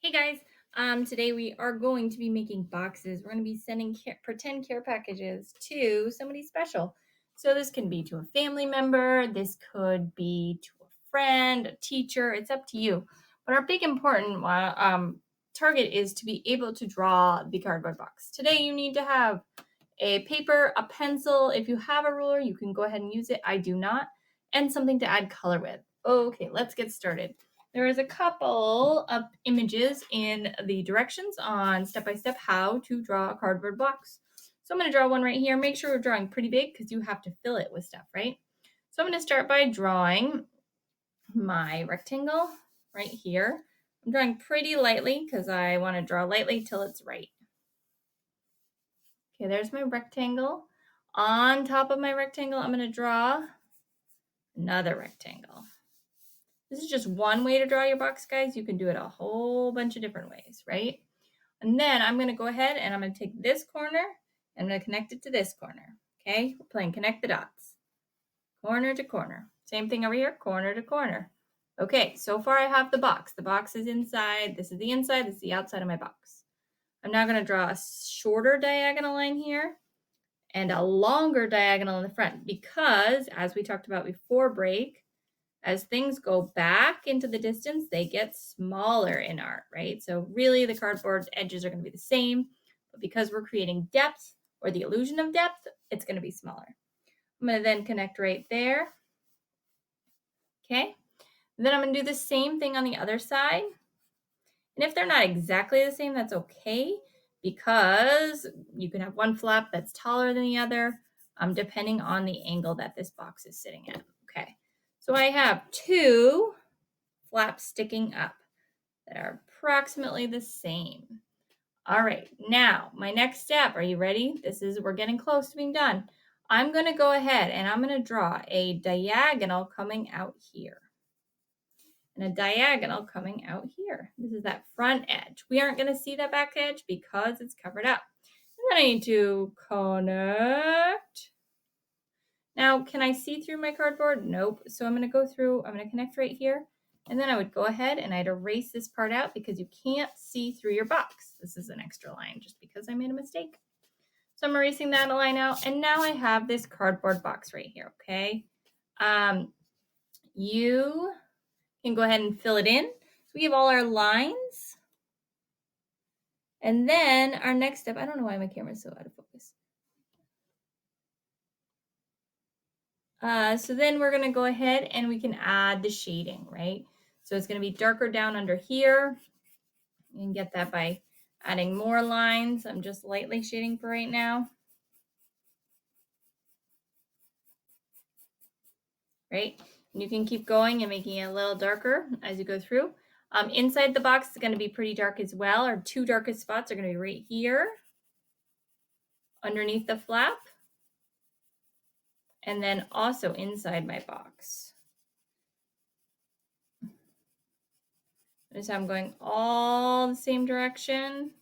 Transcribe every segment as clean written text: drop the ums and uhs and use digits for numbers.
Hey guys, today we are going to be making boxes. We're going to be sending pretend care packages to somebody special. So this can be to a family member, this could be to a friend, a teacher, it's up to you. But our big important target is to be able to draw the cardboard box. Today you need to have a paper, a pencil. If you have a ruler, you can go ahead and use it. I do not. And something to add color with. Okay, let's get started. There is a couple of images in the directions on step-by-step how to draw a cardboard box. So I'm going to draw one right here. Make sure we're drawing pretty big because you have to fill it with stuff, right? So I'm going to start by drawing my rectangle right here. I'm drawing pretty lightly because I want to draw lightly till it's right. Okay, there's my rectangle. On top of my rectangle, I'm going to draw another rectangle. This is just one way to draw your box, guys. You can do it a whole bunch of different ways, right? And then I'm going to go ahead and I'm going to take this corner and I'm going to connect it to this corner. Okay, we're playing connect the dots. Corner to corner. Same thing over here, corner to corner. Okay, so far I have the box. The box is inside. This is the inside. This is the outside of my box. I'm now going to draw a shorter diagonal line here and a longer diagonal in the front because, as we talked about before break, as things go back into the distance, they get smaller in art, right? So really the cardboard edges are going to be the same, but because we're creating depth or the illusion of depth, it's going to be smaller. I'm going to then connect right there. Okay. And then I'm going to do the same thing on the other side. And if they're not exactly the same, that's okay because you can have one flap that's taller than the other, depending on the angle that this box is sitting at. Okay. So I have two flaps sticking up that are approximately the same. All right, now my next step, are you ready? We're getting close to being done. I'm gonna go ahead and I'm gonna draw a diagonal coming out here and a diagonal coming out here. This is that front edge. We aren't gonna see that back edge because it's covered up. And then I need to connect. Now, can I see through my cardboard? Nope. So I'm gonna go through, I'm gonna connect right here. And then I would go ahead and I'd erase this part out because you can't see through your box. This is an extra line just because I made a mistake. So I'm erasing that line out. And now I have this cardboard box right here, okay? You can go ahead and fill it in. So we have all our lines. And then our next step, I don't know why my camera is so out of focus. So then we're going to go ahead and we can add the shading, right? So it's going to be darker down under here. You can get that by adding more lines. I'm just lightly shading for right now. Right? And you can keep going and making it a little darker as you go through. Inside the box is going to be pretty dark as well. Our two darkest spots are going to be right here underneath the flap and then also inside my box. Notice how I'm going all the same direction,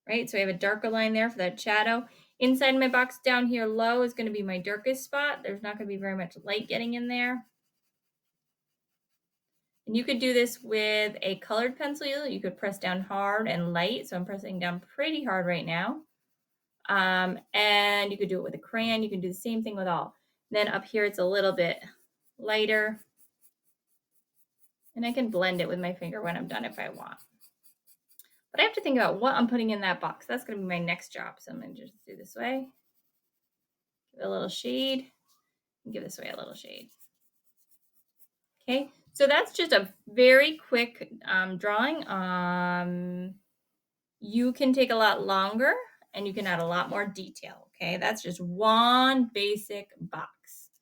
right? So I have a darker line there for that shadow. Inside my box down here low is going to be my darkest spot. There's not going to be very much light getting in there. And you could do this with a colored pencil. You could press down hard and light. So I'm pressing down pretty hard right now. And you could do it with a crayon. You can do the same thing with all. Then up here, it's a little bit lighter. And I can blend it with my finger when I'm done if I want. But I have to think about what I'm putting in that box. That's going to be my next job. So I'm going to just do this way. Give it a little shade. And give this way a little shade. Okay, so that's just a very quick drawing. You can take a lot longer and you can add a lot more detail. Okay, that's just one basic box.